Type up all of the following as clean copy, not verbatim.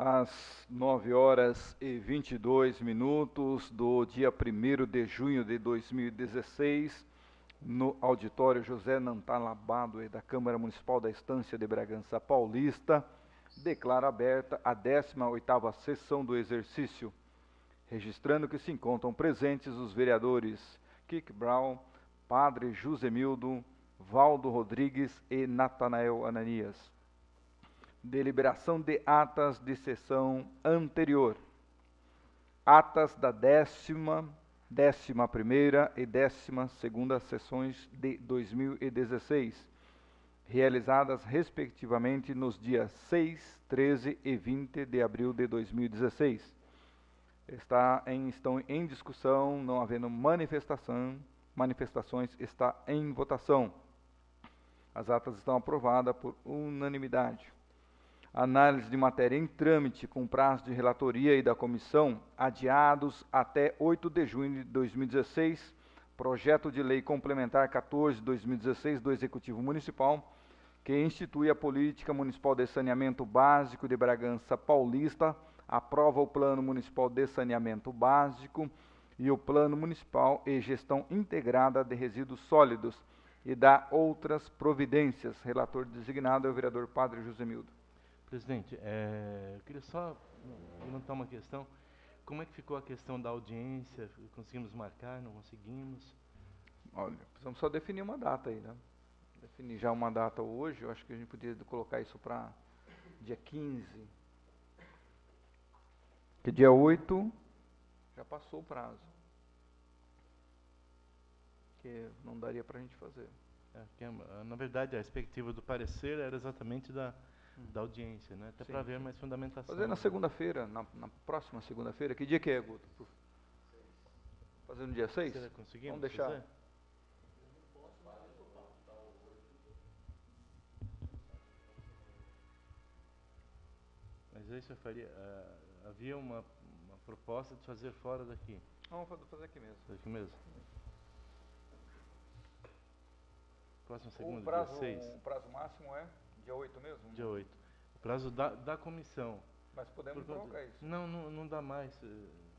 Às 9h22 do dia 1º de junho de 2016, no auditório José Nantalabado da Câmara Municipal da Estância de Bragança Paulista, declaro aberta a 18ª sessão do exercício, registrando que se encontram presentes os vereadores Kik Brown, Padre Josemildo, Valdo Rodrigues e Natanael Ananias. Deliberação de atas de sessão anterior. Atas da 10ª, 11ª e 12ª sessões de 2016, realizadas respectivamente nos dias 6, 13 e 20 de abril de 2016. Estão em discussão, não havendo manifestações, está em votação. As atas estão aprovadas por unanimidade. Análise de matéria em trâmite com prazo de relatoria e da comissão adiados até 8 de junho de 2016, projeto de lei complementar 14/2016 do Executivo Municipal, que institui a Política Municipal de Saneamento Básico de Bragança Paulista, aprova o Plano Municipal de Saneamento Básico e o Plano Municipal e Gestão Integrada de Resíduos Sólidos e dá outras providências. Relator designado é o vereador Padre Josemildo. Presidente, eu queria só levantar uma questão. Como é que ficou a questão da audiência? Conseguimos marcar, não conseguimos? Olha, precisamos só definir uma data aí, né? Definir já uma data hoje, eu acho que a gente podia colocar isso para dia 15. Porque dia 8 já passou o prazo. Que não daria para a gente fazer. Na verdade, a expectativa do parecer era exatamente da audiência, né? Até para ver mais fundamentação. Fazer na segunda-feira, na próxima segunda-feira. Que dia que é, Guto? Fazer no dia 6? Conseguimos? Vamos deixar. Fazer? Mas aí você faria... havia uma proposta de fazer fora daqui. Vamos fazer aqui mesmo. Aqui mesmo. Próxima segunda, prazo, dia 6. O prazo máximo é dia 8 mesmo? Dia 8. O prazo da comissão. Mas podemos colocar isso. Não dá mais,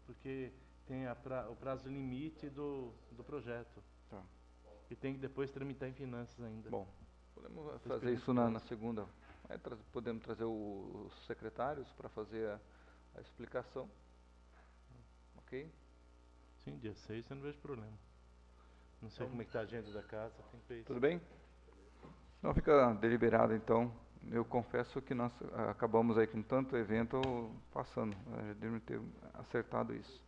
porque tem o prazo limite do projeto. Tá. E tem que depois tramitar em finanças ainda. Bom, podemos fazer isso na segunda. Podemos trazer os secretários para fazer a explicação. Ok? Sim, dia 6 eu não vejo problema. Não sei como é que está a agenda da casa, tem que ver isso. Tudo bem? Não fica deliberado, então. Eu confesso que nós acabamos aí com tanto evento passando. Já devemos ter acertado isso.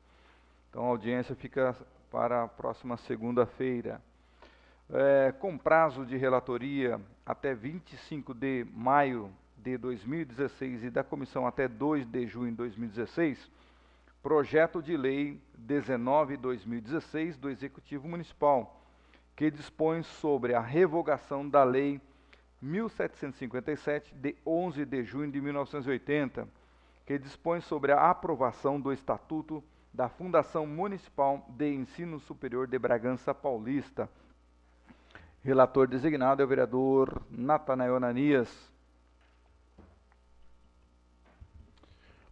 Então a audiência fica para a próxima segunda-feira. Com prazo de relatoria até 25 de maio de 2016 e da comissão até 2 de junho de 2016, projeto de lei 19/2016 do Executivo Municipal, que dispõe sobre a revogação da lei 1757, de 11 de junho de 1980, que dispõe sobre a aprovação do Estatuto da Fundação Municipal de Ensino Superior de Bragança Paulista. Relator designado é o vereador Natanael Ananias.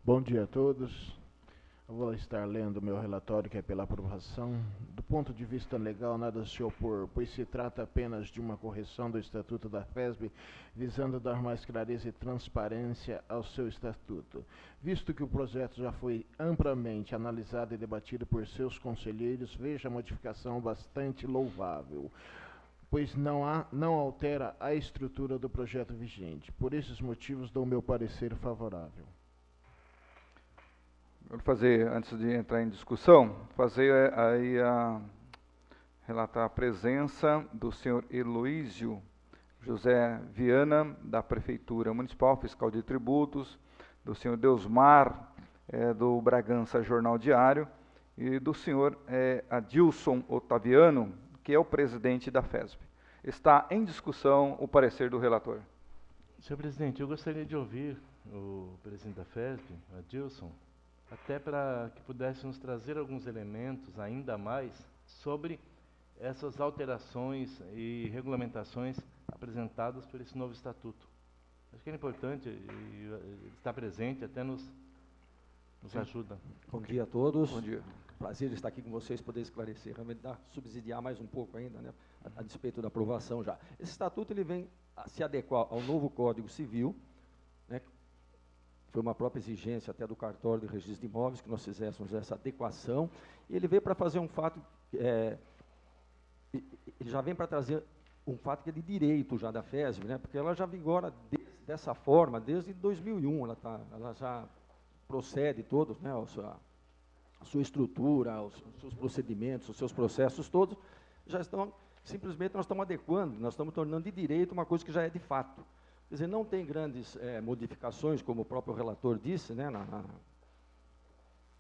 Bom dia a todos. Eu vou estar lendo o meu relatório, que é pela aprovação. Do ponto de vista legal, nada a se opor, pois se trata apenas de uma correção do Estatuto da FESB, visando dar mais clareza e transparência ao seu estatuto. Visto que o projeto já foi amplamente analisado e debatido por seus conselheiros, vejo a modificação bastante louvável, pois não altera a estrutura do projeto vigente. Por esses motivos, dou meu parecer favorável. Vou fazer, antes de entrar em discussão, relatar a presença do senhor Heloísio José Viana, da Prefeitura Municipal, fiscal de tributos, do senhor Deusmar, do Bragança Jornal Diário, e do senhor Adilson Otaviano, que é o presidente da FESB. Está em discussão o parecer do relator. Senhor presidente, eu gostaria de ouvir o presidente da FESB, Adilson, até para que pudesse nos trazer alguns elementos ainda mais sobre essas alterações e regulamentações apresentadas por esse novo estatuto. Acho que é importante estar presente, até nos ajuda. Bom dia a todos. Bom dia. Prazer estar aqui com vocês, poder esclarecer, realmente subsidiar mais um pouco ainda, né, a despeito da aprovação já. Esse estatuto ele vem a se adequar ao novo Código Civil, né, foi uma própria exigência até do cartório de registro de imóveis que nós fizéssemos essa adequação, e ele veio para fazer um fato, ele já vem para trazer um fato que é de direito já da FESB, né, porque ela já vigora dessa forma desde 2001, ela já procede todos, né, a sua estrutura, os seus procedimentos, os seus processos todos, já estão, simplesmente nós estamos adequando, nós estamos tornando de direito uma coisa que já é de fato. Quer dizer, não tem grandes modificações, como o próprio relator disse, né,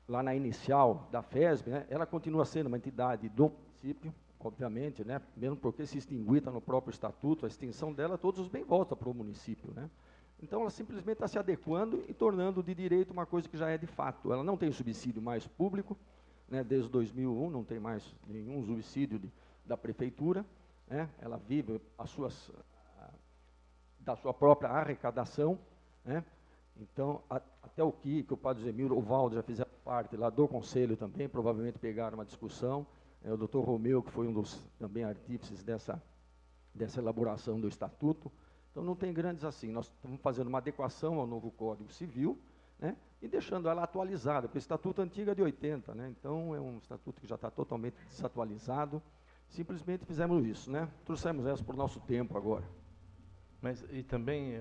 lá na inicial da FESB, né, ela continua sendo uma entidade do município, obviamente, né, mesmo porque se extinguir, está no próprio estatuto, a extinção dela, todos os bens voltam para o município, né. Então, ela simplesmente está se adequando e tornando de direito uma coisa que já é de fato. Ela não tem subsídio mais público, né, desde 2001, não tem mais nenhum subsídio da prefeitura, né, ela vive da sua própria arrecadação, né, então, até o Kiko, o Padre Zemiro, o Valdo já fizeram parte lá do conselho também, provavelmente pegaram uma discussão, o doutor Romeu, que foi um dos também artífices dessa elaboração do estatuto. Então, não tem grandes assim. Nós estamos fazendo uma adequação ao novo Código Civil, né, e deixando ela atualizada, porque o estatuto antigo é de 80, né, então é um estatuto que já está totalmente desatualizado. Simplesmente fizemos isso, né, trouxemos essa para o nosso tempo agora. Mas, e também,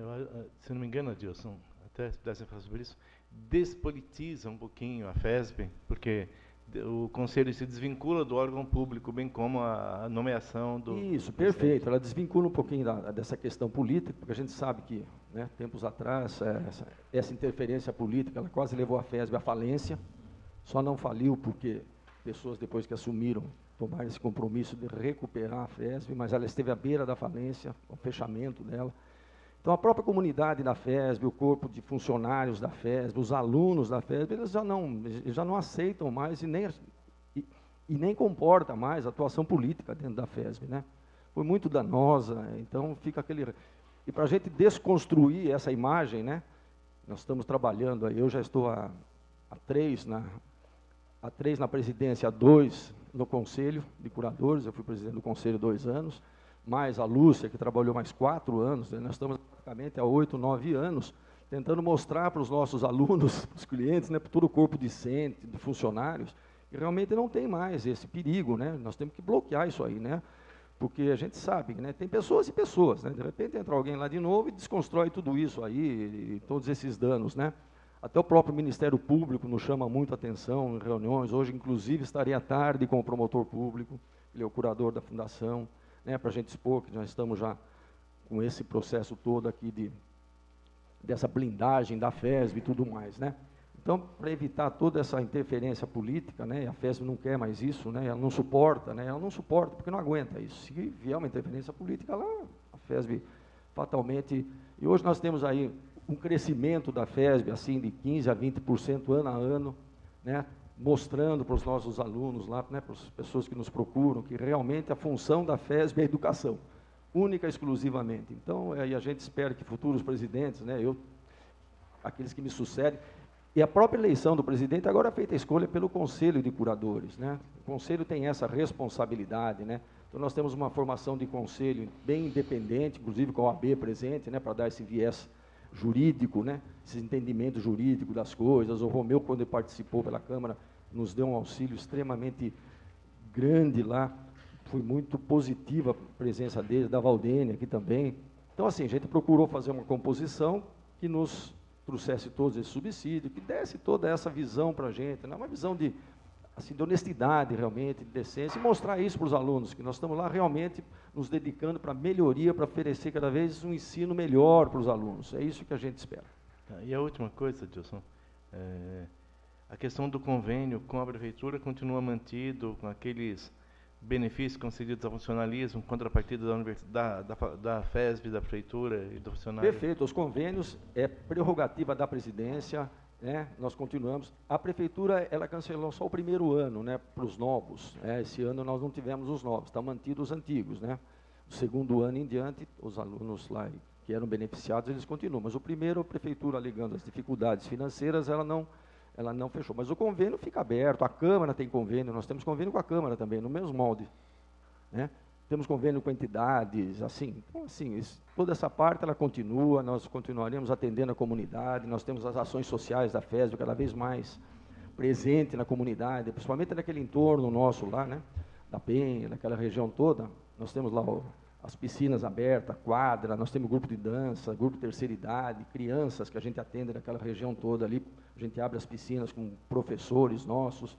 se não me engano, Adilson, até se pudesse falar sobre isso, despolitiza um pouquinho a FESB, porque o Conselho se desvincula do órgão público, bem como a nomeação do... Isso, perfeito. Ela desvincula um pouquinho dessa questão política, porque a gente sabe que, né, tempos atrás, essa interferência política, ela quase levou a FESB à falência, só não faliu porque pessoas, depois que assumiram, tomaram esse compromisso de recuperar a FESB, mas ela esteve à beira da falência, o fechamento dela. Então, a própria comunidade da FESB, o corpo de funcionários da FESB, os alunos da FESB, eles já não aceitam mais e nem comporta mais a atuação política dentro da FESB, né? Foi muito danosa, então fica aquele... E para a gente desconstruir essa imagem, né, nós estamos trabalhando aí, eu já estou há 3 na presidência, há 2 no Conselho de Curadores, eu fui presidente do Conselho 2 anos, mais a Lúcia, que trabalhou mais 4 anos, né? Nós estamos praticamente há 8, 9 anos, tentando mostrar para os nossos alunos, para os clientes, né, para todo o corpo discente, de funcionários, que realmente não tem mais esse perigo, né? Nós temos que bloquear isso aí, né? Porque a gente sabe que, né, tem pessoas e pessoas, né? De repente entra alguém lá de novo e desconstrói tudo isso aí, e todos esses danos, né? Até o próprio Ministério Público nos chama muito a atenção em reuniões, hoje inclusive estarei à tarde com o promotor público, ele é o curador da fundação, né, para a gente expor que nós estamos já com esse processo todo aqui dessa blindagem da FESB e tudo mais, né. Então, para evitar toda essa interferência política, né, a FESB não quer mais isso, né, ela não suporta porque não aguenta isso. Se vier uma interferência política lá, a FESB fatalmente... E hoje nós temos aí um crescimento da FESB, assim, de 15% a 20% ano a ano, né, mostrando para os nossos alunos lá, né, para as pessoas que nos procuram, que realmente a função da FESB é a educação, única e exclusivamente. Então, a gente espera que futuros presidentes, né, aqueles que me sucedem, e a própria eleição do presidente agora é feita a escolha pelo Conselho de Curadores, né? O Conselho tem essa responsabilidade, né? Então, nós temos uma formação de conselho bem independente, inclusive com a OAB presente, né, para dar esse viés jurídico, né, esse entendimento jurídico das coisas. O Romeu, quando ele participou pela Câmara, nos deu um auxílio extremamente grande lá, foi muito positiva a presença dele, da Valdênia aqui também. Então, assim, a gente procurou fazer uma composição que nos trouxesse todos esse subsídio, que desse toda essa visão para a gente, né, uma visão de honestidade realmente, de decência, e mostrar isso para os alunos, que nós estamos lá realmente nos dedicando para a melhoria, para oferecer cada vez um ensino melhor para os alunos. É isso que a gente espera. E a última coisa, Dilson, a questão do convênio com a Prefeitura continua mantido, com aqueles benefícios concedidos ao funcionalismo, contrapartida da FESB, da Prefeitura e do funcionário? Perfeito, os convênios é prerrogativa da presidência, né, nós continuamos. A Prefeitura, ela cancelou só o primeiro ano, né, para os novos. Esse ano nós não tivemos os novos, estão mantidos os antigos, né. O segundo ano em diante, os alunos lá que eram beneficiados, eles continuam. Mas o primeiro, a prefeitura, alegando as dificuldades financeiras, ela não fechou. Mas o convênio fica aberto, a Câmara tem convênio, nós temos convênio com a Câmara também, no mesmo molde, né? Temos convênio com entidades, assim. Então, assim, toda essa parte, ela continua, nós continuaremos atendendo a comunidade, nós temos as ações sociais da FESB cada vez mais presente na comunidade, principalmente naquele entorno nosso lá, né? Da Penha, daquela região toda. Nós temos lá as piscinas abertas, quadra, nós temos grupo de dança, grupo de terceira idade, crianças que a gente atende naquela região toda ali, a gente abre as piscinas com professores nossos.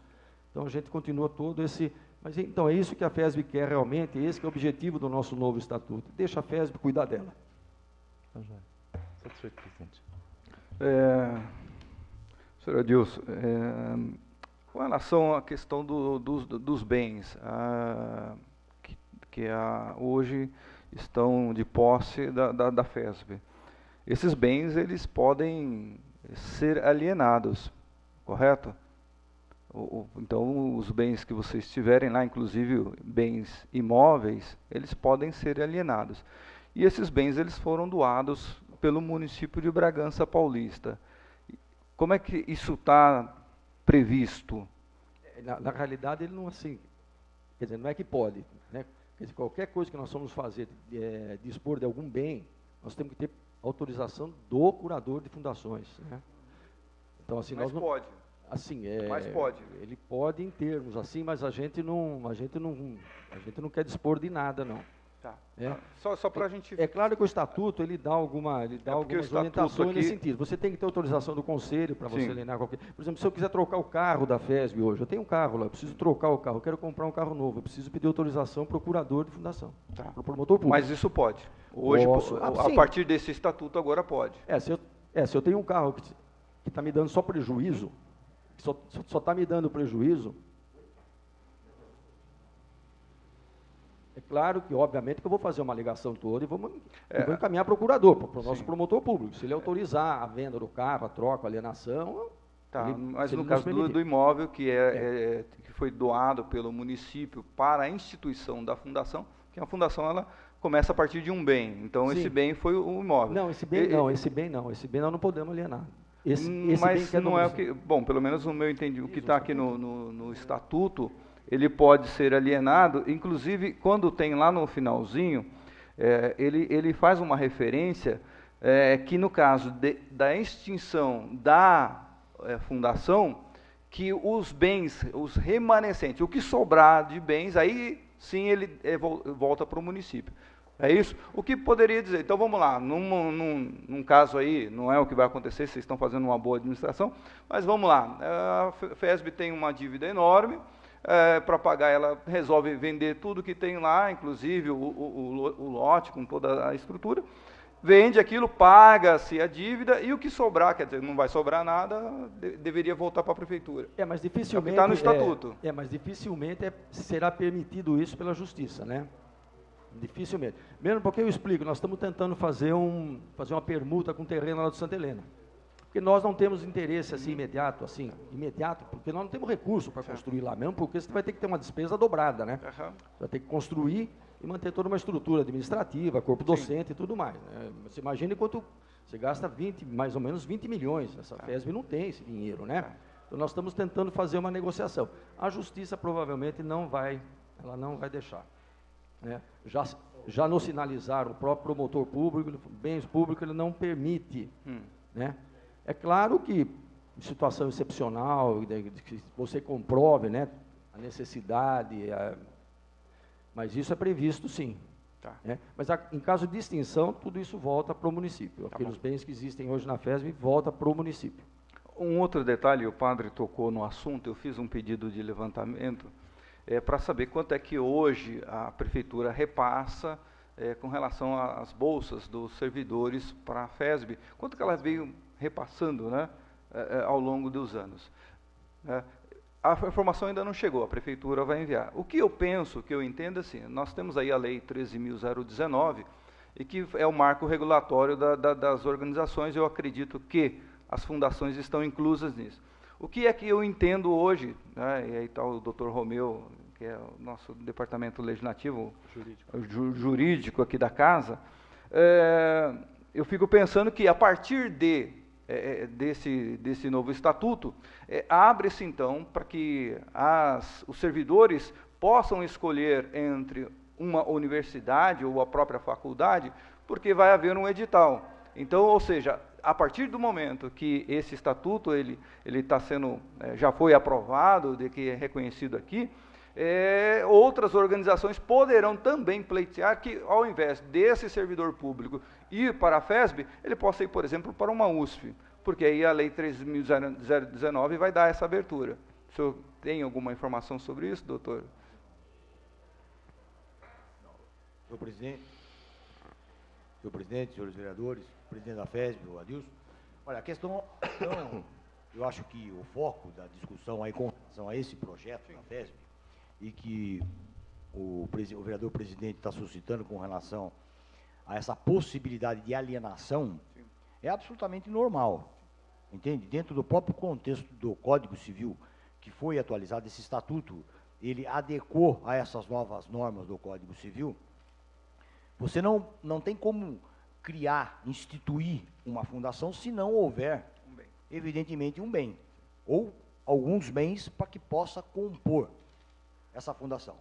Então, a gente continua todo esse... Mas, então, é isso que a FESB quer realmente, esse que é o objetivo do nosso novo estatuto. Deixa a FESB cuidar dela. Satisfeito, presidente. Senhor Adilson, com relação à questão dos bens que hoje estão de posse da FESB, esses bens eles podem ser alienados, correto? Então, os bens que vocês tiverem lá, inclusive bens imóveis, eles podem ser alienados. E esses bens eles foram doados pelo município de Bragança Paulista. Como é que isso está previsto? Na realidade, ele não assim, quer dizer, não é que pode, né? Quer dizer, qualquer coisa que nós vamos fazer, dispor de algum bem, nós temos que ter autorização do curador de fundações, né? Então, assim, Mas nós não... pode. Assim, Mas pode. Ele pode em termos, assim, mas a gente não quer dispor de nada, não. Tá. É. Só para a gente... É claro que o estatuto, ele dá algumas orientações aqui... nesse sentido. Você tem que ter autorização do conselho para você alienar qualquer... Por exemplo, se eu quiser trocar o carro da FESB hoje, eu tenho um carro lá, eu preciso trocar o carro, eu quero comprar um carro novo, eu preciso pedir autorização para o curador de fundação, Tá. para o promotor público. Mas isso pode. Hoje, a partir desse estatuto, agora pode. Se eu tenho um carro que está me dando só prejuízo, que só está me dando prejuízo, é claro que, obviamente, que eu vou fazer uma alegação toda e vou encaminhar para o procurador, para o nosso promotor público. Se ele autorizar a venda do carro, a troca, a alienação... Tá, mas no caso do imóvel, que foi doado pelo município para a instituição da fundação, que a fundação ela começa a partir de um bem. Então, sim, esse bem foi o imóvel. Não, esse bem nós não podemos alienar. Esse mas bem não é o que... Bom, pelo menos no meu entendimento, o que está aqui no estatuto... Ele pode ser alienado, inclusive quando tem lá no finalzinho, ele faz uma referência que no caso da extinção da fundação, que os bens, os remanescentes, o que sobrar de bens, aí sim ele volta para o município. É isso? O que poderia dizer? Então vamos lá, num caso aí, não é o que vai acontecer, vocês estão fazendo uma boa administração, mas vamos lá, a FESB tem uma dívida enorme, para pagar, ela resolve vender tudo que tem lá, inclusive o lote com toda a estrutura, vende aquilo, paga-se a dívida, e o que sobrar, quer dizer, não vai sobrar nada, deveria voltar para a prefeitura. Mas dificilmente... Está no estatuto. Mas dificilmente será permitido isso pela justiça, né? Dificilmente. Mesmo porque eu explico, nós estamos tentando fazer uma permuta com o terreno lá do Santa Helena. Porque nós não temos interesse assim, imediato, porque nós não temos recurso para construir lá mesmo, porque você vai ter que ter uma despesa dobrada, né? Você vai ter que construir e manter toda uma estrutura administrativa, corpo docente e tudo mais, né? Você imagina quanto você gasta mais ou menos 20 milhões, essa FESB não tem esse dinheiro, né? Então nós estamos tentando fazer uma negociação. A justiça provavelmente não vai deixar, né? Já nos sinalizaram, o próprio promotor público, bens públicos, ele não permite, né? É claro que, em situação excepcional, que você comprove, né, a necessidade, mas isso é previsto, sim. Tá. Né? Mas em caso de extinção, tudo isso volta para o município. Aqueles bens que existem hoje na FESB volta para o município. Um outro detalhe, o padre tocou no assunto, eu fiz um pedido de levantamento para saber quanto é que hoje a prefeitura repassa com relação às bolsas dos servidores para a FESB. Quanto que ela veio repassando, né, ao longo dos anos. A informação ainda não chegou, a prefeitura vai enviar. O que eu penso, que eu entendo assim, nós temos aí a lei 13.019, e que é o marco regulatório das organizações, eu acredito que as fundações estão inclusas nisso. O que é que eu entendo hoje, né, e aí está o doutor Romeu, que é o nosso departamento legislativo, jurídico aqui da casa, eu fico pensando que a partir desse novo estatuto, abre-se então para que os servidores possam escolher entre uma universidade ou a própria faculdade, porque vai haver um edital. Então, ou seja, a partir do momento que esse estatuto ele está sendo, já foi aprovado, de que é reconhecido aqui, outras organizações poderão também pleitear que, ao invés desse servidor público ir para a FESB, ele possa ir, por exemplo, para uma USP, porque aí a Lei 3.019 vai dar essa abertura. O senhor tem alguma informação sobre isso, doutor? Senhor presidente, senhores vereadores, presidente da FESB, o Adilson. Olha, a questão, então, eu acho que o foco da discussão aí com relação a esse projeto da FESB, e que o vereador presidente está suscitando com relação a essa possibilidade de alienação, é absolutamente normal, entende? Dentro do próprio contexto do Código Civil, que foi atualizado, esse estatuto, ele adequou a essas novas normas do Código Civil. Você não tem como criar, instituir uma fundação se não houver, evidentemente, um bem, ou alguns bens para que possa compor essa fundação.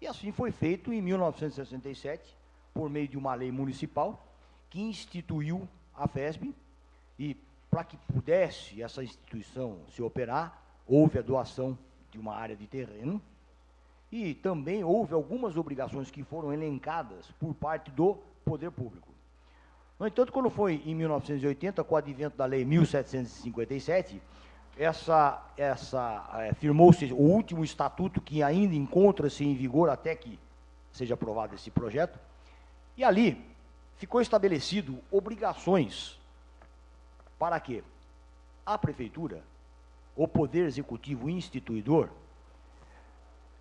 E assim foi feito em 1967, por meio de uma lei municipal, que instituiu a FESB, e para que pudesse essa instituição se operar, houve a doação de uma área de terreno, e também houve algumas obrigações que foram elencadas por parte do poder público. No entanto, quando foi em 1980, com o advento da Lei 1757, firmou-se o último estatuto, que ainda encontra-se em vigor até que seja aprovado esse projeto, e ali ficou estabelecido obrigações para que a prefeitura, o poder executivo instituidor,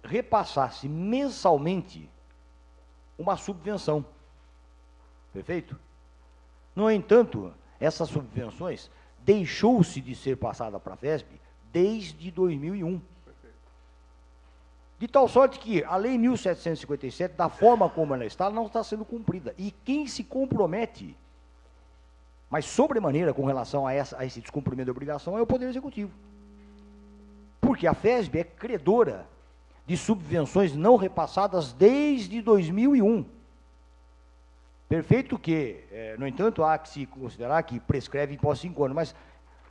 repassasse mensalmente uma subvenção. Perfeito? No entanto, essas subvenções deixou-se de ser passada para a FESB desde 2001. De tal sorte que a Lei 1757, da forma como ela está, não está sendo cumprida. E quem se compromete, mas sobremaneira com relação a esse descumprimento de obrigação, é o Poder Executivo. Porque a FESB é credora de subvenções não repassadas desde 2001. Perfeito que, no entanto, há que se considerar que prescreve após 5 anos, mas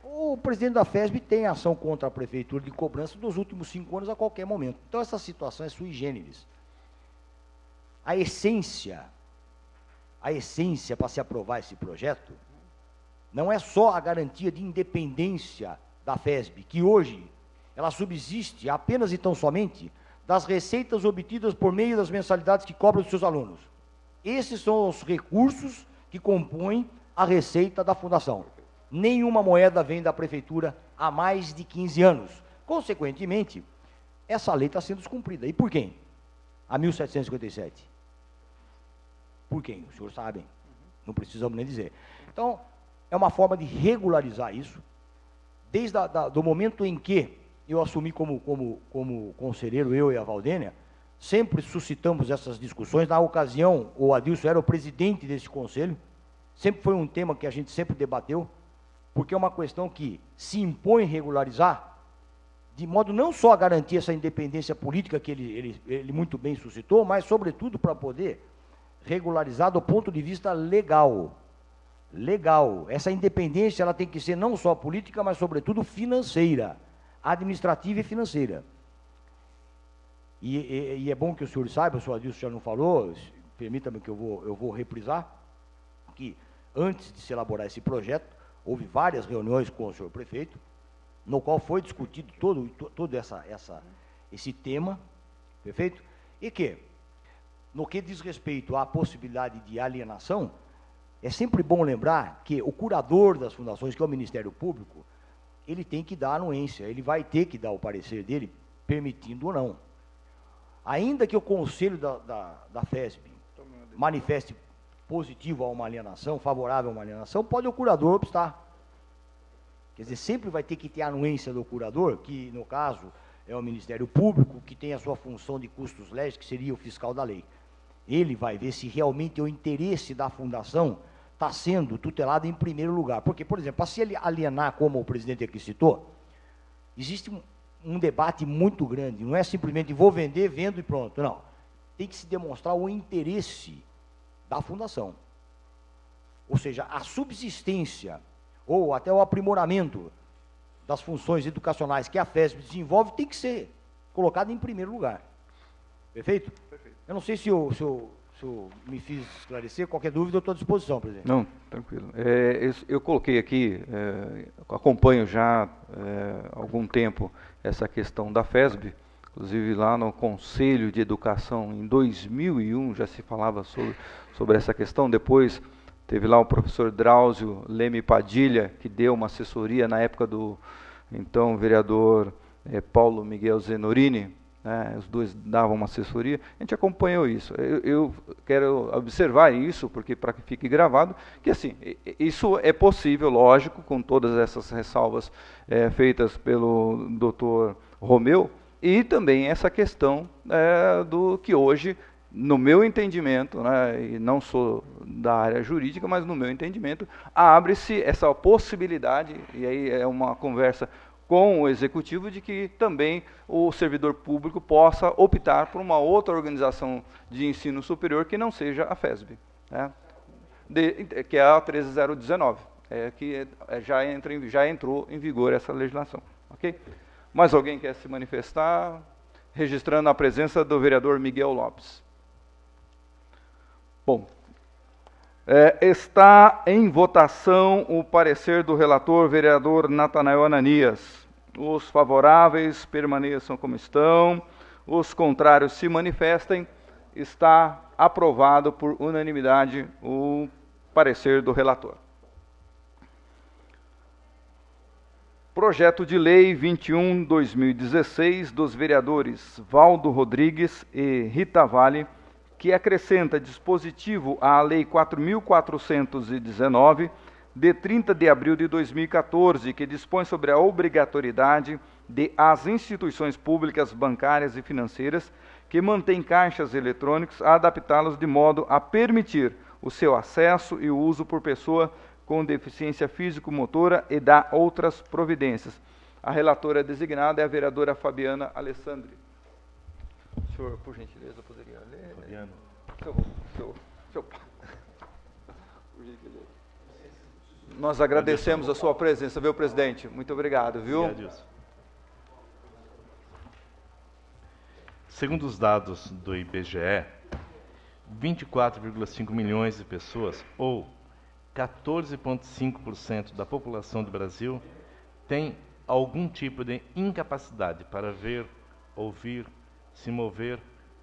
o presidente da FESB tem ação contra a prefeitura de cobrança dos últimos 5 anos a qualquer momento. Então, essa situação é sui generis. A essência para se aprovar esse projeto, não é só a garantia de independência da FESB, que hoje ela subsiste apenas e tão somente das receitas obtidas por meio das mensalidades que cobra dos seus alunos. Esses são os recursos que compõem a receita da fundação. Nenhuma moeda vem da prefeitura há mais de 15 anos. Consequentemente, essa lei está sendo descumprida. E por quem? A 1757. Por quem? Os senhores sabem. Não precisamos nem dizer. Então, é uma forma de regularizar isso. Desde do momento em que eu assumi como conselheiro, eu e a Valdênia, sempre suscitamos essas discussões. Na ocasião, o Adilson era o presidente desse conselho, sempre foi um tema que a gente sempre debateu, porque é uma questão que se impõe regularizar, de modo não só a garantir essa independência política que ele muito bem suscitou, mas, sobretudo, para poder regularizar do ponto de vista legal. Legal. Essa independência ela tem que ser não só política, mas, sobretudo, financeira, administrativa e financeira. E é bom que o senhor saiba, o senhor Adilson já não falou, permita-me que eu vou reprisar, que antes de se elaborar esse projeto, houve várias reuniões com o senhor prefeito, no qual foi discutido todo esse tema, perfeito? E que, no que diz respeito à possibilidade de alienação, é sempre bom lembrar que o curador das fundações, que é o Ministério Público, ele tem que dar anuência, ele vai ter que dar o parecer dele, permitindo ou não. Ainda que o conselho da FESB manifeste positivo a uma alienação, favorável a uma alienação, pode o curador obstar. Quer dizer, sempre vai ter que ter a anuência do curador, que, no caso, é o Ministério Público, que tem a sua função de custos legis, que seria o fiscal da lei. Ele vai ver se realmente o interesse da fundação está sendo tutelada em primeiro lugar. Porque, por exemplo, para se alienar, como o presidente aqui citou, existe um debate muito grande. Não é simplesmente vou vender, vendo e pronto. Não. Tem que se demonstrar o interesse da fundação. Ou seja, a subsistência ou até o aprimoramento das funções educacionais que a FESB desenvolve tem que ser colocado em primeiro lugar. Perfeito? Perfeito. Eu não sei se eu me fiz esclarecer. Qualquer dúvida, eu estou à disposição, presidente. Não, tranquilo. Eu coloquei aqui, acompanho já há algum tempo essa questão da FESB, inclusive lá no Conselho de Educação, em 2001, já se falava sobre essa questão. Depois teve lá o professor Drauzio Leme Padilha, que deu uma assessoria na época do então vereador Paulo Miguel Zenorini, né, os dois davam uma assessoria. A gente acompanhou isso. Eu quero observar isso, porque para que fique gravado, que assim, isso é possível, lógico, com todas essas ressalvas feitas pelo doutor Romeu, e também essa questão do que hoje, no meu entendimento, né, e não sou da área jurídica, mas no meu entendimento, abre-se essa possibilidade, e aí é uma conversa com o executivo, de que também o servidor público possa optar por uma outra organização de ensino superior que não seja a FESB, né, que é a 13019, que já entrou em vigor essa legislação. Ok? Mais alguém quer se manifestar? Registrando a presença do vereador Miguel Lopes. Bom, está em votação o parecer do relator, vereador Natanael Ananias. Os favoráveis permaneçam como estão, os contrários se manifestem. Está aprovado por unanimidade o parecer do relator. Projeto de Lei 21/2016 dos vereadores Valdo Rodrigues e Rita Vale, que acrescenta dispositivo à Lei 4.419, de 30 de abril de 2014, que dispõe sobre a obrigatoriedade de as instituições públicas bancárias e financeiras que mantêm caixas eletrônicos adaptá-los de modo a permitir o seu acesso e o uso por pessoa com deficiência físico-motora e dá outras providências. A relatora designada é a vereadora Fabiana Alessandri. O senhor, por gentileza, poderia ler? Fabiano. Seu por gentileza. Nós agradecemos a sua presença, viu, presidente? Muito obrigado, viu? Obrigado. Segundo os dados do IBGE, 24,5 milhões de pessoas, ou 14,5% da população do Brasil, tem algum tipo de incapacidade para ver, ouvir, se mover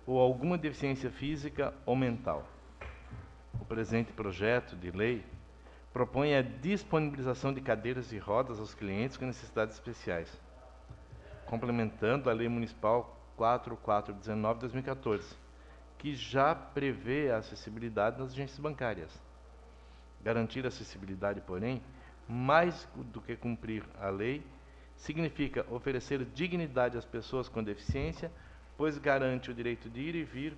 ou alguma deficiência física ou mental. O presente projeto de lei propõe a disponibilização de cadeiras de rodas aos clientes com necessidades especiais, complementando a Lei Municipal 4.419 de 2014, que já prevê a acessibilidade nas agências bancárias. Garantir a acessibilidade, porém, mais do que cumprir a lei, significa oferecer dignidade às pessoas com deficiência, pois garante o direito de ir e vir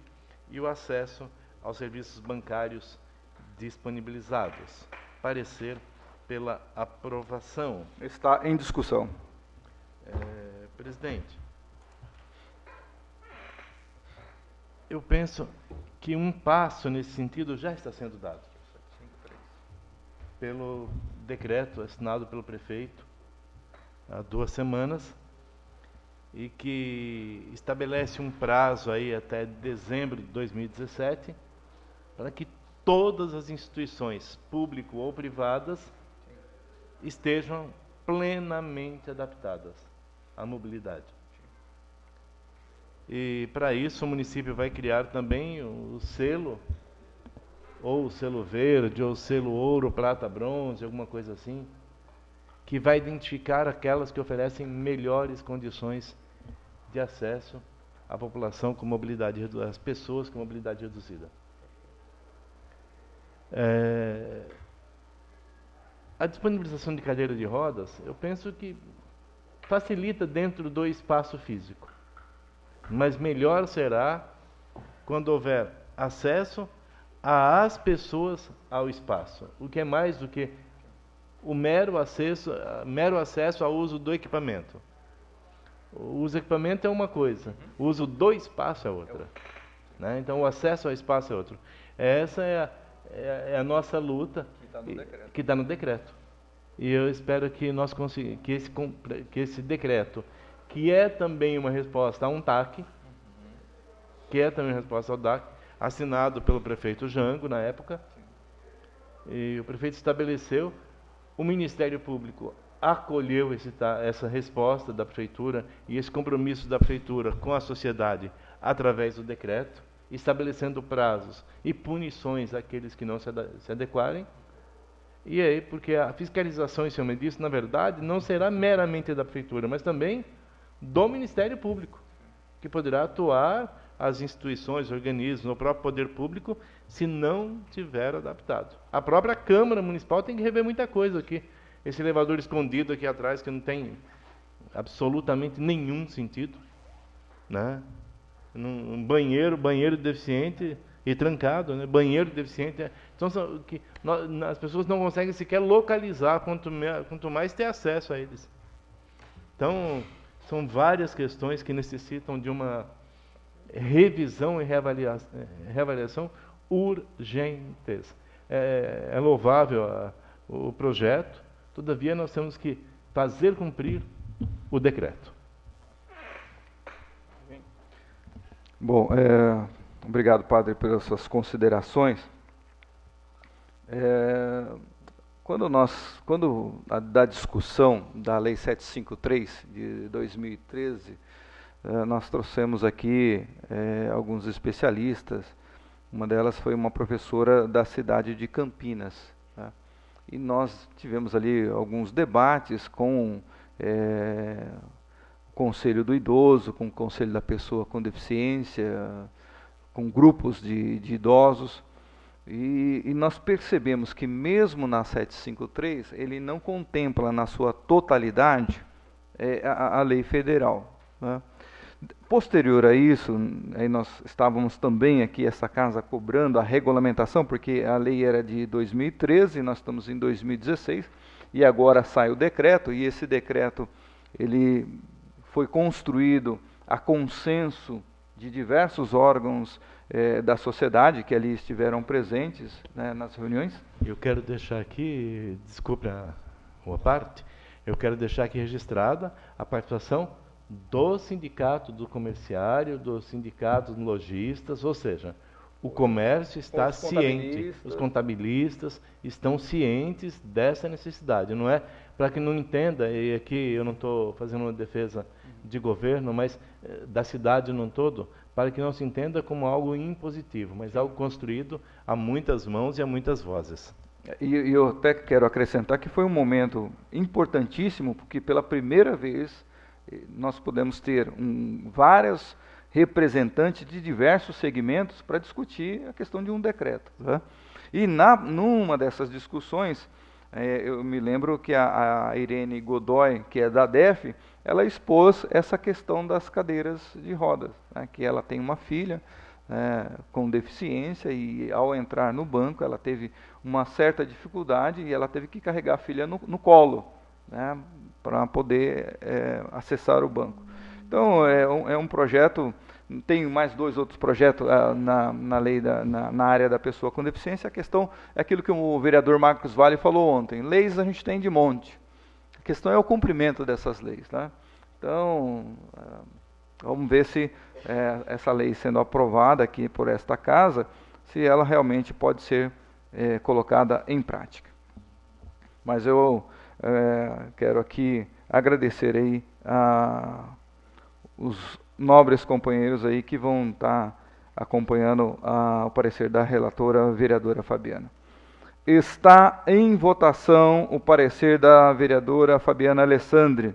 e o acesso aos serviços bancários disponibilizados. Parecer pela aprovação. Está em discussão. Presidente, eu penso que um passo nesse sentido já está sendo dado pelo decreto assinado pelo prefeito há 2 semanas e que estabelece um prazo aí até dezembro de 2017 para que todas as instituições, público ou privadas, estejam plenamente adaptadas à mobilidade. E para isso o município vai criar também o selo, ou o selo verde, ou o selo ouro, prata, bronze, alguma coisa assim, que vai identificar aquelas que oferecem melhores condições de acesso à população com mobilidade, às pessoas com mobilidade reduzida. A disponibilização de cadeira de rodas, eu penso que facilita dentro do espaço físico, mas melhor será quando houver acesso às pessoas ao espaço, o que é mais do que o mero acesso ao uso do equipamento. O uso do equipamento é uma coisa, o uso do espaço é outra. Né? Então, o acesso ao espaço é outro. Essa é a nossa luta que está no decreto. E eu espero que nós que esse decreto, que é também uma resposta a um TAC, assinado pelo prefeito Jango na época, e o prefeito estabeleceu, o Ministério Público acolheu essa resposta da prefeitura e esse compromisso da prefeitura com a sociedade através do decreto, estabelecendo prazos e punições àqueles que não se adequarem. E aí, porque a fiscalização, em cima disso, na verdade, não será meramente da prefeitura, mas também do Ministério Público, que poderá atuar as instituições, organismos, o próprio poder público, se não tiver adaptado. A própria Câmara Municipal tem que rever muita coisa aqui. Esse elevador escondido aqui atrás, que não tem absolutamente nenhum sentido, né? Um banheiro deficiente e trancado, né? Banheiro deficiente. Então, as pessoas não conseguem sequer localizar, quanto mais ter acesso a eles. Então, são várias questões que necessitam de uma revisão e reavaliação urgentes. É louvável o projeto, todavia nós temos que fazer cumprir o decreto. Bom, obrigado, padre, pelas suas considerações. Quando da discussão da Lei 753 de 2013, nós trouxemos aqui alguns especialistas. Uma delas foi uma professora da cidade de Campinas, tá? E nós tivemos ali alguns debates com o Conselho do Idoso, com o Conselho da Pessoa com Deficiência, com grupos de idosos, e nós percebemos que mesmo na 753, ele não contempla na sua totalidade a lei federal, né? Posterior a isso, aí nós estávamos também aqui, essa casa, cobrando a regulamentação, porque a lei era de 2013, nós estamos em 2016, e agora sai o decreto, e esse decreto ele foi construído a consenso de diversos órgãos da sociedade que ali estiveram presentes, né, nas reuniões. Eu quero deixar aqui, desculpe uma parte, eu quero deixar aqui registrada a participação do sindicato do comerciário, do sindicato dos lojistas, ou seja, o comércio está ciente, os contabilistas estão cientes dessa necessidade. Não é para que não entenda, e aqui eu não estou fazendo uma defesa de governo, mas da cidade no todo, para que não se entenda como algo impositivo, mas algo construído a muitas mãos e a muitas vozes. E eu até quero acrescentar que foi um momento importantíssimo, porque pela primeira vez nós podemos ter vários representantes de diversos segmentos para discutir a questão de um decreto, né? E numa dessas discussões, eu me lembro que a Irene Godoy, que é da DEF, ela expôs essa questão das cadeiras de rodas, né? Que ela tem uma filha com deficiência e ao entrar no banco ela teve uma certa dificuldade e ela teve que carregar a filha no colo, né, para poder acessar o banco. Então é um projeto, tem mais 2 outros projetos na lei na área da pessoa com deficiência. A questão é aquilo que o vereador Marcos Vale falou ontem: leis a gente tem de monte, a questão é o cumprimento dessas leis, né? Então vamos ver se essa lei sendo aprovada aqui por esta casa, se ela realmente pode ser colocada em prática. Mas eu quero aqui agradecer aí os nobres companheiros aí que vão estar acompanhando o parecer da relatora vereadora Fabiana. Está em votação o parecer da vereadora Fabiana Alessandri.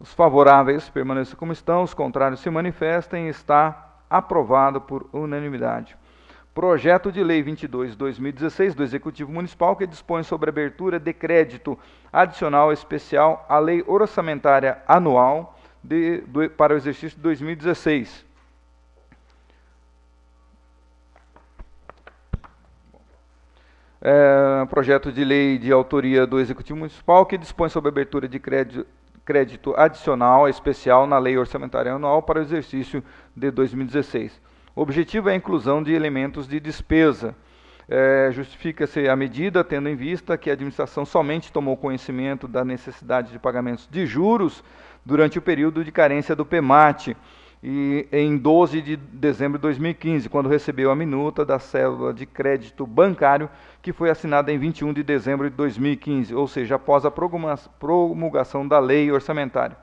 Os favoráveis permaneçam como estão, os contrários se manifestem. Está aprovado por unanimidade. Projeto de Lei 22/2016 do Executivo Municipal, que dispõe sobre a abertura de crédito adicional especial à Lei Orçamentária Anual para o exercício de 2016. Projeto de lei de autoria do Executivo Municipal que dispõe sobre a abertura de crédito adicional especial na Lei Orçamentária Anual para o exercício de 2016. O objetivo é a inclusão de elementos de despesa. Justifica-se a medida, tendo em vista que a administração somente tomou conhecimento da necessidade de pagamentos de juros durante o período de carência do PEMAT, e em 12 de dezembro de 2015, quando recebeu a minuta da cédula de crédito bancário, que foi assinada em 21 de dezembro de 2015, ou seja, após a promulgação da lei orçamentária,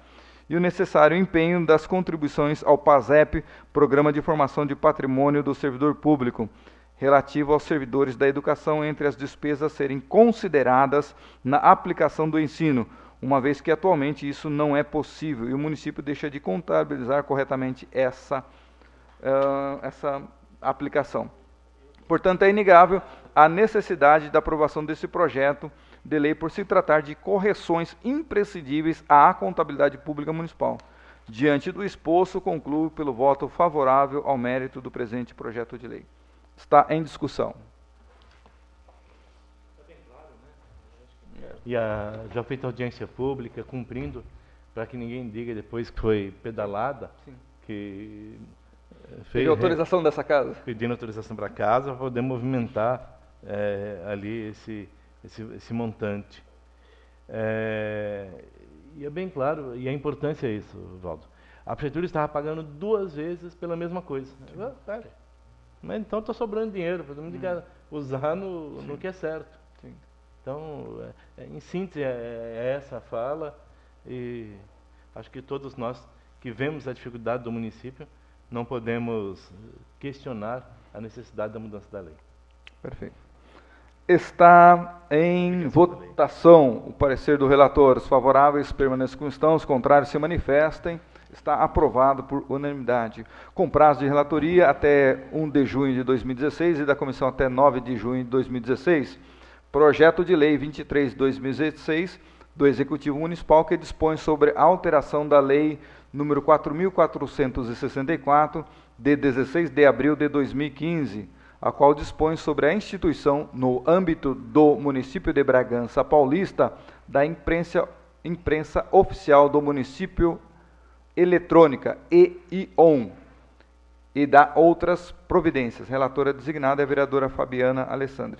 e o necessário empenho das contribuições ao PASEP, Programa de Formação de Patrimônio do Servidor Público, relativo aos servidores da educação, entre as despesas a serem consideradas na aplicação do ensino, uma vez que atualmente isso não é possível e o município deixa de contabilizar corretamente essa aplicação. Portanto, é inegável a necessidade da aprovação desse projeto de lei por se tratar de correções imprescindíveis à contabilidade pública municipal. Diante do exposto, concluo pelo voto favorável ao mérito do presente projeto de lei. Está em discussão. E já feita audiência pública, cumprindo, para que ninguém diga depois que foi pedalada, sim, que fez autorização dessa casa. Pedindo autorização para a casa para poder movimentar ali esse montante. E é bem claro, e a importância é isso, Valdo. A prefeitura estava pagando 2 vezes pela mesma coisa. Mas então está sobrando dinheiro, podemos usar no que é certo. Sim. Então, em síntese, é essa a fala, e acho que todos nós que vemos a dificuldade do município não podemos questionar a necessidade da mudança da lei. Perfeito. Está em votação o parecer do relator. Os favoráveis permaneçam como estão, os contrários se manifestem. Está aprovado por unanimidade. Com prazo de relatoria até 1 de junho de 2016 e da comissão até 9 de junho de 2016. Projeto de Lei 23 de 2016 do Executivo Municipal que dispõe sobre a alteração da Lei número 4.464, de 16 de abril de 2015, a qual dispõe sobre a instituição, no âmbito do município de Bragança Paulista, da imprensa oficial do município eletrônica, EION, e da outras providências. Relatora designada é a vereadora Fabiana Alessandri.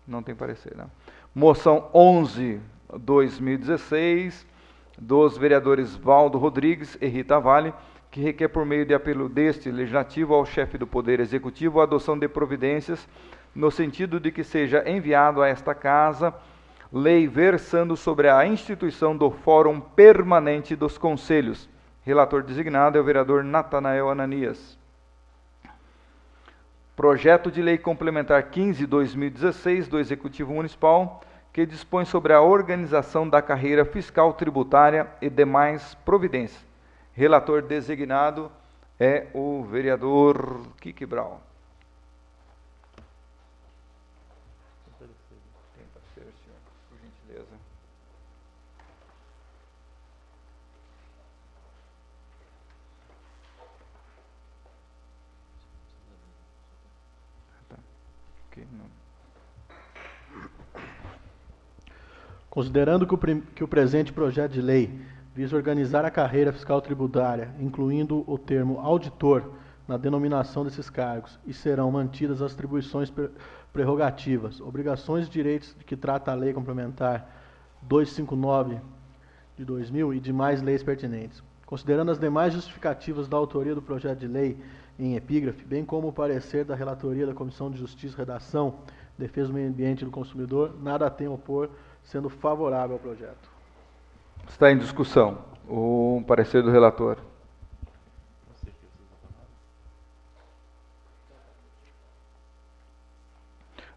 Não tem parecer, não. Moção 11/2016, dos vereadores Valdo Rodrigues e Rita Vale, que requer por meio de apelo deste legislativo ao chefe do Poder Executivo a adoção de providências no sentido de que seja enviado a esta casa lei versando sobre a instituição do Fórum Permanente dos Conselhos. Relator designado é o vereador Natanael Ananias. Projeto de Lei Complementar 15/2016 do Executivo Municipal, que dispõe sobre a organização da carreira fiscal tributária e demais providências. Relator designado é o vereador Kiki Brau. Tem parceiro, senhor, por gentileza. Considerando que o presente projeto de lei visa organizar a carreira fiscal tributária, incluindo o termo auditor na denominação desses cargos, e serão mantidas as atribuições prerrogativas, obrigações e direitos que trata a Lei Complementar 259 de 2000 e demais leis pertinentes. Considerando as demais justificativas da autoria do projeto de lei em epígrafe, bem como o parecer da relatoria da Comissão de Justiça, Redação, Defesa do Meio Ambiente e do Consumidor, nada tem a opor, sendo favorável ao projeto. Está em discussão o parecer do relator.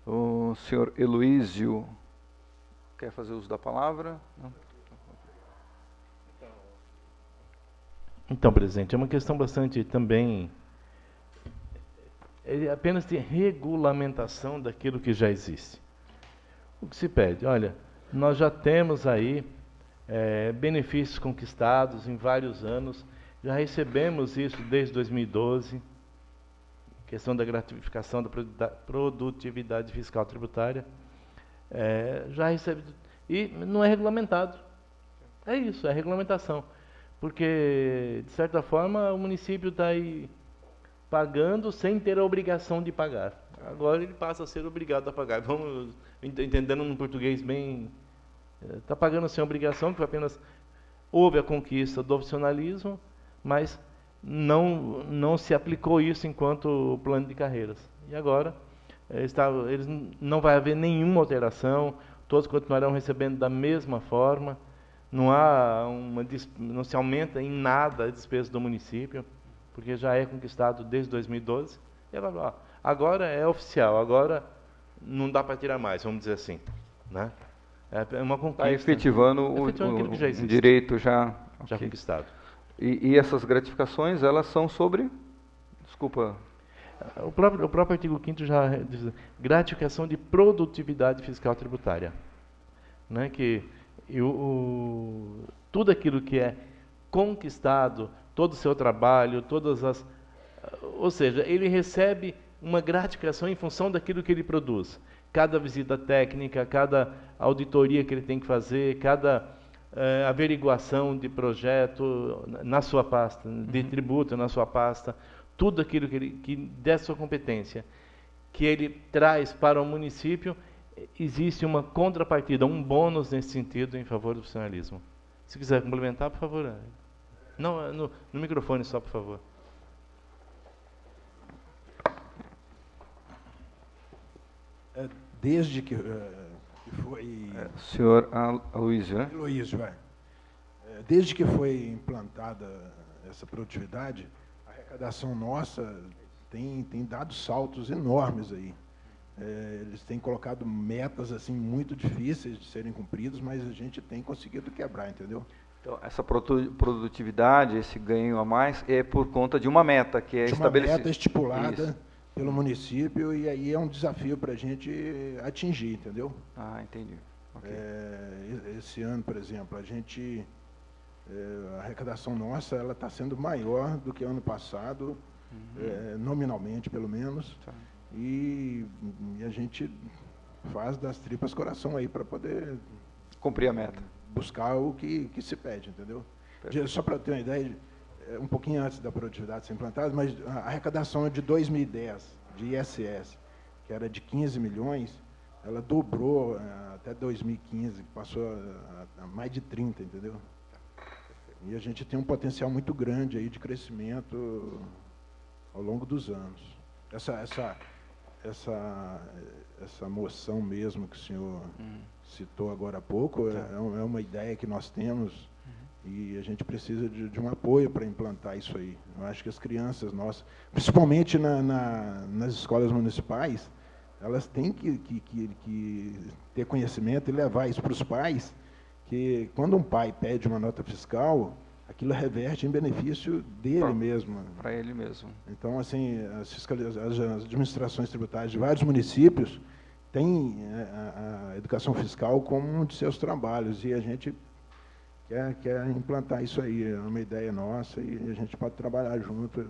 O senhor Heloísio quer fazer uso da palavra? Não? Então, presidente, é uma questão bastante também apenas de regulamentação daquilo que já existe. O que se pede? Olha, nós já temos aí benefícios conquistados em vários anos, já recebemos isso desde 2012, questão da gratificação da produtividade fiscal tributária, já recebe, e não é regulamentado. É isso, é regulamentação. Porque, de certa forma, o município está aí pagando sem ter a obrigação de pagar. Agora ele passa a ser obrigado a pagar. Vamos entendendo no português bem... Está pagando sem obrigação, que apenas houve a conquista do oficialismo, mas não se aplicou isso enquanto plano de carreiras. E agora não vai haver nenhuma alteração, todos continuarão recebendo da mesma forma, não se aumenta em nada a despesa do município, porque já é conquistado desde 2012. E agora é oficial, agora não dá para tirar mais, vamos dizer assim, né? É uma conquista. Está efetivando o direito já conquistado. E essas gratificações, elas são sobre... Desculpa. O próprio artigo 5º já diz gratificação de produtividade fiscal tributária. Né? Tudo aquilo que é conquistado, todo o seu trabalho, ou seja, ele recebe uma gratificação em função daquilo que ele produz. Cada visita técnica, cada auditoria que ele tem que fazer, cada averiguação de projeto na sua pasta, de tributo na sua pasta, tudo aquilo que dessa sua competência, que ele traz para o município, existe uma contrapartida, um bônus nesse sentido em favor do funcionalismo. Se quiser complementar, por favor. Não, no microfone só, por favor. Desde que foi... senhor Aloysio, né? Aloysio, desde que foi implantada essa produtividade, a arrecadação nossa tem dado saltos enormes aí. Eles têm colocado metas assim muito difíceis de serem cumpridas, mas a gente tem conseguido quebrar, entendeu? Então, essa produtividade, esse ganho a mais, é por conta de uma meta que é estabelecida. Uma meta estipulada pelo município, e aí é um desafio para a gente atingir, entendeu? Ah, entendi. Okay. Esse ano, por exemplo, a arrecadação nossa ela está sendo maior do que ano passado, nominalmente pelo menos, tá. E a gente faz das tripas coração aí para poder cumprir a meta, buscar o que se pede, entendeu? Só para ter uma ideia, um pouquinho antes da produtividade ser implantada, mas a arrecadação de 2010 de ISS, que era de 15 milhões, ela dobrou até 2015, passou a mais de 30, entendeu? E a gente tem um potencial muito grande aí de crescimento ao longo dos anos. Essa moção mesmo que o senhor citou agora há pouco, é uma ideia que nós temos, e a gente precisa de um apoio para implantar isso aí. Eu acho que as crianças nossas, principalmente nas escolas municipais, elas têm que ter conhecimento e levar isso para os pais, que quando um pai pede uma nota fiscal, aquilo reverte em benefício dele mesmo. Para ele mesmo. Então, assim, as administrações tributárias de vários municípios têm a educação fiscal como um de seus trabalhos, e a gente quer implantar isso aí. É uma ideia nossa, e a gente pode trabalhar junto,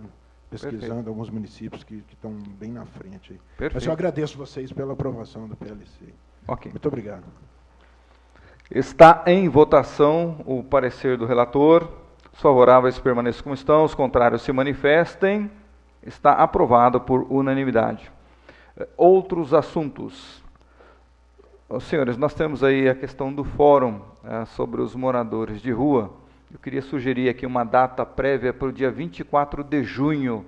pesquisando alguns municípios que estão bem na frente aí. Perfeito. Mas eu agradeço vocês pela aprovação do PLC. Ok. Muito obrigado. Está em votação o parecer do relator. Os favoráveis permaneçam como estão, os contrários se manifestem. Está aprovado por unanimidade. Outros assuntos. Senhores, nós temos aí a questão do fórum sobre os moradores de rua. Eu queria sugerir aqui uma data prévia para o dia 24 de junho.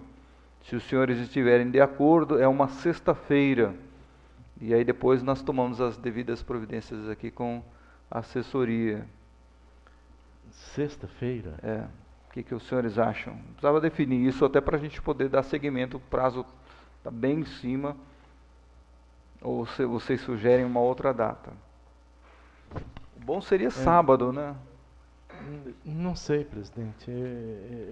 Se os senhores estiverem de acordo, é uma sexta-feira. E aí depois nós tomamos as devidas providências aqui com a assessoria. Sexta-feira? O que os senhores acham? Precisava definir isso até para a gente poder dar seguimento, o prazo está bem em cima. Ou se vocês sugerem uma outra data? O bom seria sábado, né? Não sei, presidente.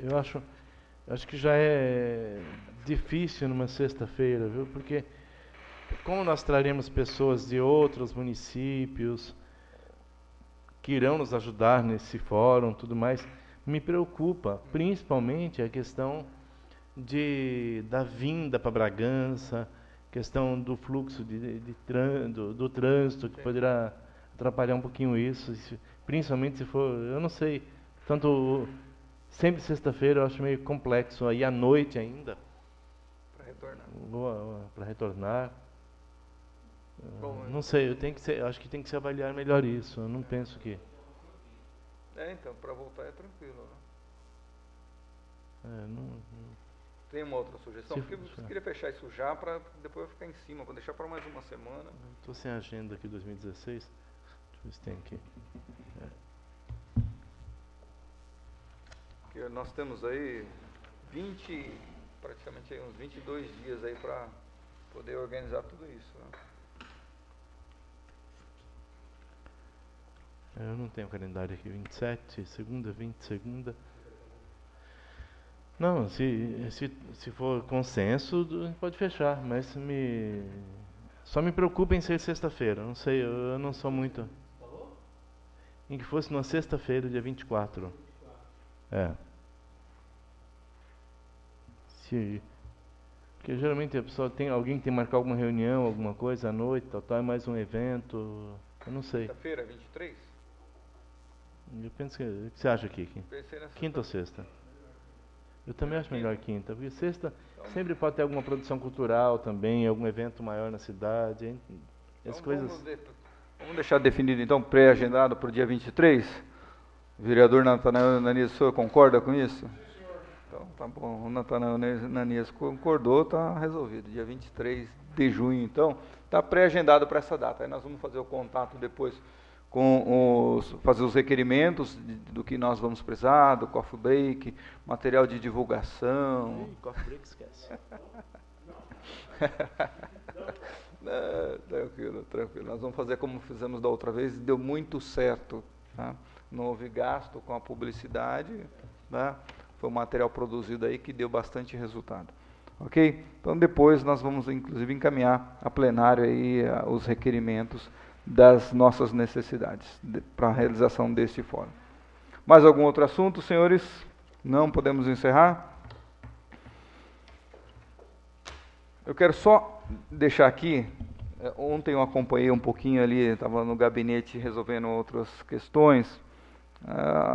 Eu acho que já é difícil numa sexta-feira, viu? Porque como nós traremos pessoas de outros municípios que irão nos ajudar nesse fórum, tudo mais, me preocupa, principalmente a questão da vinda para Bragança, questão do fluxo do trânsito, que poderá atrapalhar um pouquinho isso, principalmente se for, eu não sei, tanto sempre sexta-feira eu acho meio complexo, aí à noite ainda, para retornar. Não sei, acho que tem que se avaliar melhor isso, eu não penso que... Então, para voltar é tranquilo, né? não... Tem uma outra sugestão? Porque eu queria fechar isso já, para depois eu ficar em cima, vou deixar para mais uma semana. Estou sem agenda aqui 2016, deixa eu ver se tem aqui. Porque nós temos aí praticamente aí uns 22 dias aí para poder organizar tudo isso, né? Eu não tenho calendário aqui, 27, segunda, 20, segunda... Não, se for consenso, pode fechar, mas só me preocupa em ser sexta-feira, não sei, eu não sou muito... Em que fosse numa sexta-feira, dia 24. Porque geralmente a pessoa alguém tem que marcar alguma reunião, alguma coisa à noite, tal, é mais um evento, eu não sei. Sexta-feira, 23? Eu penso o que você acha aqui? Quinta ou sexta? Eu também acho melhor quinta, porque sexta sempre pode ter alguma produção cultural também, algum evento maior na cidade. As coisas... Vamos deixar definido então, pré-agendado para o dia 23? O vereador Natanael Ananias, o senhor concorda com isso? Então tá bom, o Natanael Ananias concordou, está resolvido. Dia 23 de junho então, está pré-agendado para essa data. Aí nós vamos fazer o contato depois fazer os requerimentos do que nós vamos precisar, do coffee break, material de divulgação. Coffee break esquece. Tranquilo. Nós vamos fazer como fizemos da outra vez, deu muito certo. Tá? Não houve gasto com a publicidade, tá? Foi um material produzido aí que deu bastante resultado. Ok? Então depois nós vamos inclusive encaminhar a plenário aí os requerimentos das nossas necessidades para a realização deste fórum. Mais algum outro assunto, senhores? Não podemos encerrar? Eu quero só deixar aqui, ontem eu acompanhei um pouquinho ali, estava no gabinete resolvendo outras questões,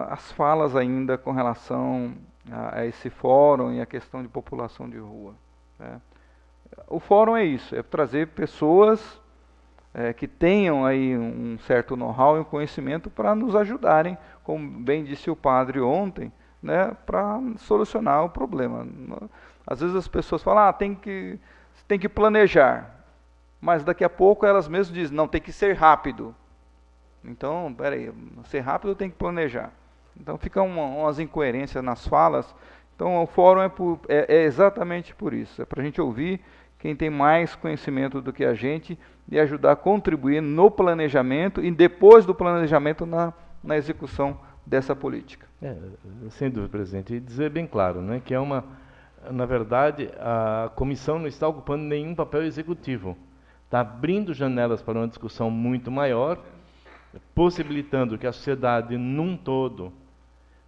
as falas ainda com relação a esse fórum e a questão de população de rua, né? O fórum é isso, é trazer pessoas que tenham aí um certo know-how e um conhecimento para nos ajudarem, como bem disse o padre ontem, né, para solucionar o problema. Às vezes as pessoas falam, tem que planejar, mas daqui a pouco elas mesmas dizem, não, tem que ser rápido. Então, peraí, ser rápido tem que planejar. Então ficam umas incoerências nas falas. Então o fórum é exatamente por isso, é para a gente ouvir quem tem mais conhecimento do que a gente e ajudar a contribuir no planejamento e depois do planejamento na execução dessa política. Sem dúvida, presidente. E dizer bem claro, né, que na verdade, a comissão não está ocupando nenhum papel executivo. Está abrindo janelas para uma discussão muito maior, possibilitando que a sociedade num todo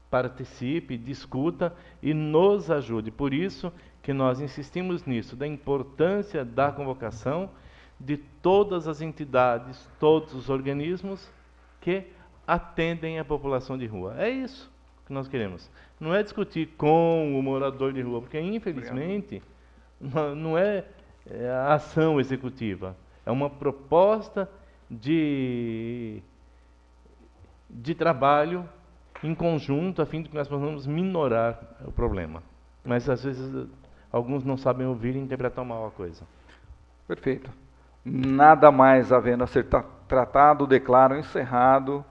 participe, discuta e nos ajude. Por isso que nós insistimos nisso, da importância da convocação de todas as entidades, todos os organismos que atendem a população de rua. É isso que nós queremos. Não é discutir com o morador de rua, porque infelizmente não é a ação executiva, é uma proposta de trabalho em conjunto, a fim de que nós possamos minorar o problema. Mas às vezes alguns não sabem ouvir e interpretar mal a coisa. Perfeito. Nada mais havendo a ser tratado, declaro encerrado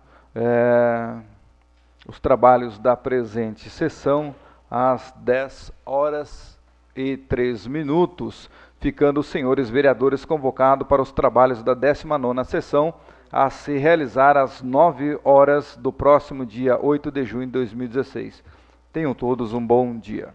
os trabalhos da presente sessão às 10h03, ficando os senhores vereadores convocados para os trabalhos da 19ª sessão, a se realizar às 9h do próximo dia 8 de junho de 2016. Tenham todos um bom dia.